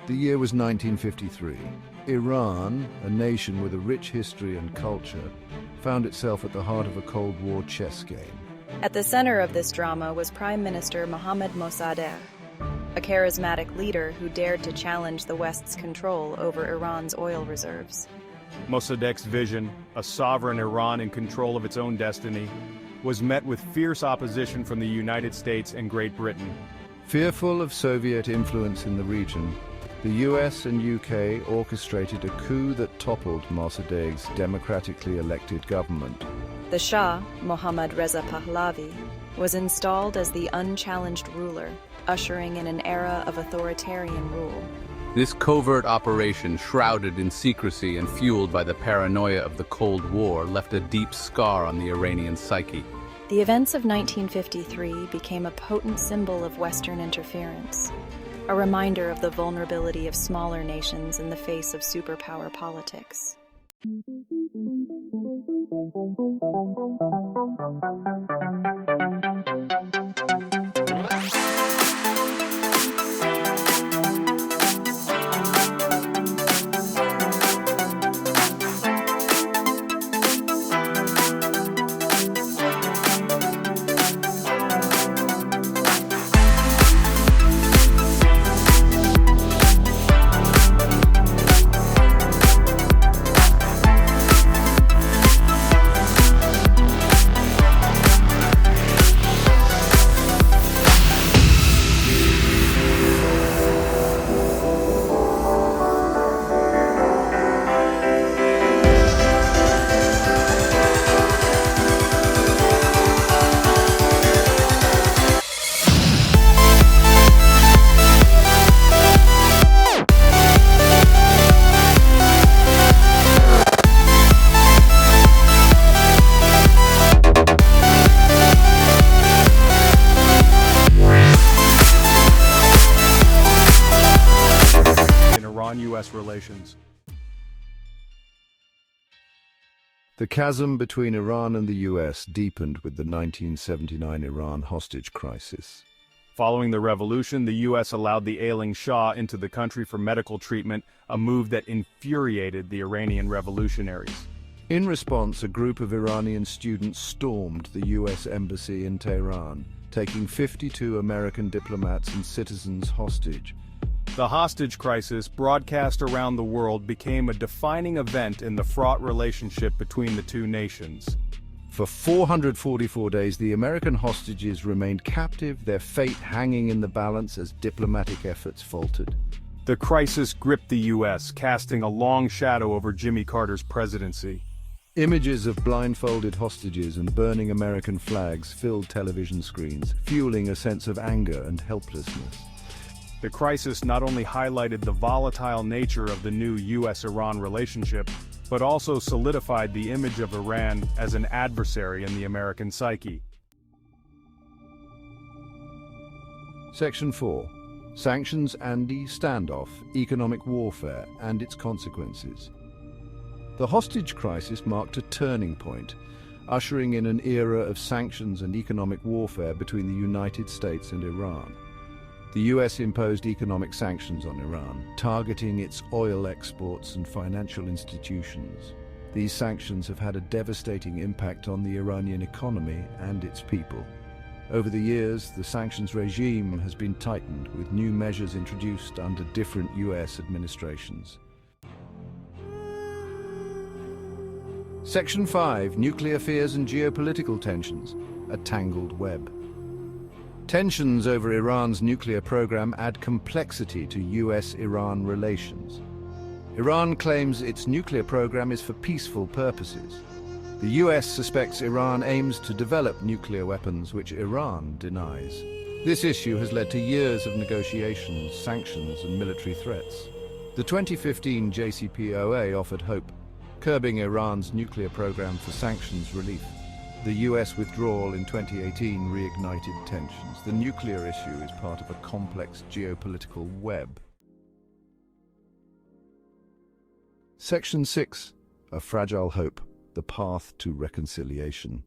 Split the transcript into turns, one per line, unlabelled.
The year was 1953. Iran, a nation with a rich history and culture, found itself at the heart of a Cold War chess game.
At the center of this drama was Prime Minister Mohammad Mossadegh, a charismatic leader who dared to challenge the West's control over Iran's oil reserves.
Mossadegh's vision, a sovereign Iran in control of its own destiny, was met with fierce opposition from the United States and Great Britain.
Fearful of Soviet influence in the region, the US and UK orchestrated a coup that toppled Mossadegh's democratically elected government.
The Shah Mohammad Reza Pahlavi was installed as the unchallenged ruler, ushering in an era of authoritarian rule.
This covert operation, shrouded in secrecy and fueled by the paranoia of the Cold War, left a deep scar on the Iranian psyche.
The events of 1953 became a potent symbol of Western interference, a reminder of the vulnerability of smaller nations in the face of superpower politics.
U.S. relations.
The chasm between Iran and the US deepened with the 1979 Iran hostage crisis.
Following the revolution, the U.S. allowed the ailing Shah into the country for medical treatment, a move that infuriated the Iranian revolutionaries.
In response, a group of Iranian students stormed the US embassy in Tehran, taking 52 American diplomats and citizens hostage.
The hostage crisis, broadcast around the world, became a defining event in the fraught relationship between the two nations.
For 444 days, the American hostages remained captive, their fate hanging in the balance as diplomatic efforts faltered.
The crisis gripped the U.S., casting a long shadow over Jimmy Carter's presidency.
Images of blindfolded hostages and burning American flags filled television screens, fueling a sense of anger and helplessness.
The crisis not only highlighted the volatile nature of the new U.S.-Iran relationship, but also solidified the image of Iran as an adversary in the American psyche.
Section 4. Sanctions and Standoff, Economic Warfare and its Consequences. The hostage crisis marked a turning point, ushering in an era of sanctions and economic warfare between the United States and Iran. The US imposed economic sanctions on Iran, targeting its oil exports and financial institutions. These sanctions have had a devastating impact on the Iranian economy and its people. Over the years, the sanctions regime has been tightened, with new measures introduced under different US administrations. Section 5. Nuclear Fears and Geopolitical Tensions, a Tangled Web. Tensions over Iran's nuclear program add complexity to US-Iran relations. Iran claims its nuclear program is for peaceful purposes. The US suspects Iran aims to develop nuclear weapons, which Iran denies. This issue has led to years of negotiations, sanctions, and military threats. The 2015 JCPOA offered hope, curbing Iran's nuclear program for sanctions relief. The US withdrawal in 2018 reignited tensions. The nuclear issue is part of a complex geopolitical web. Section 6. A Fragile Hope, the Path to Reconciliation.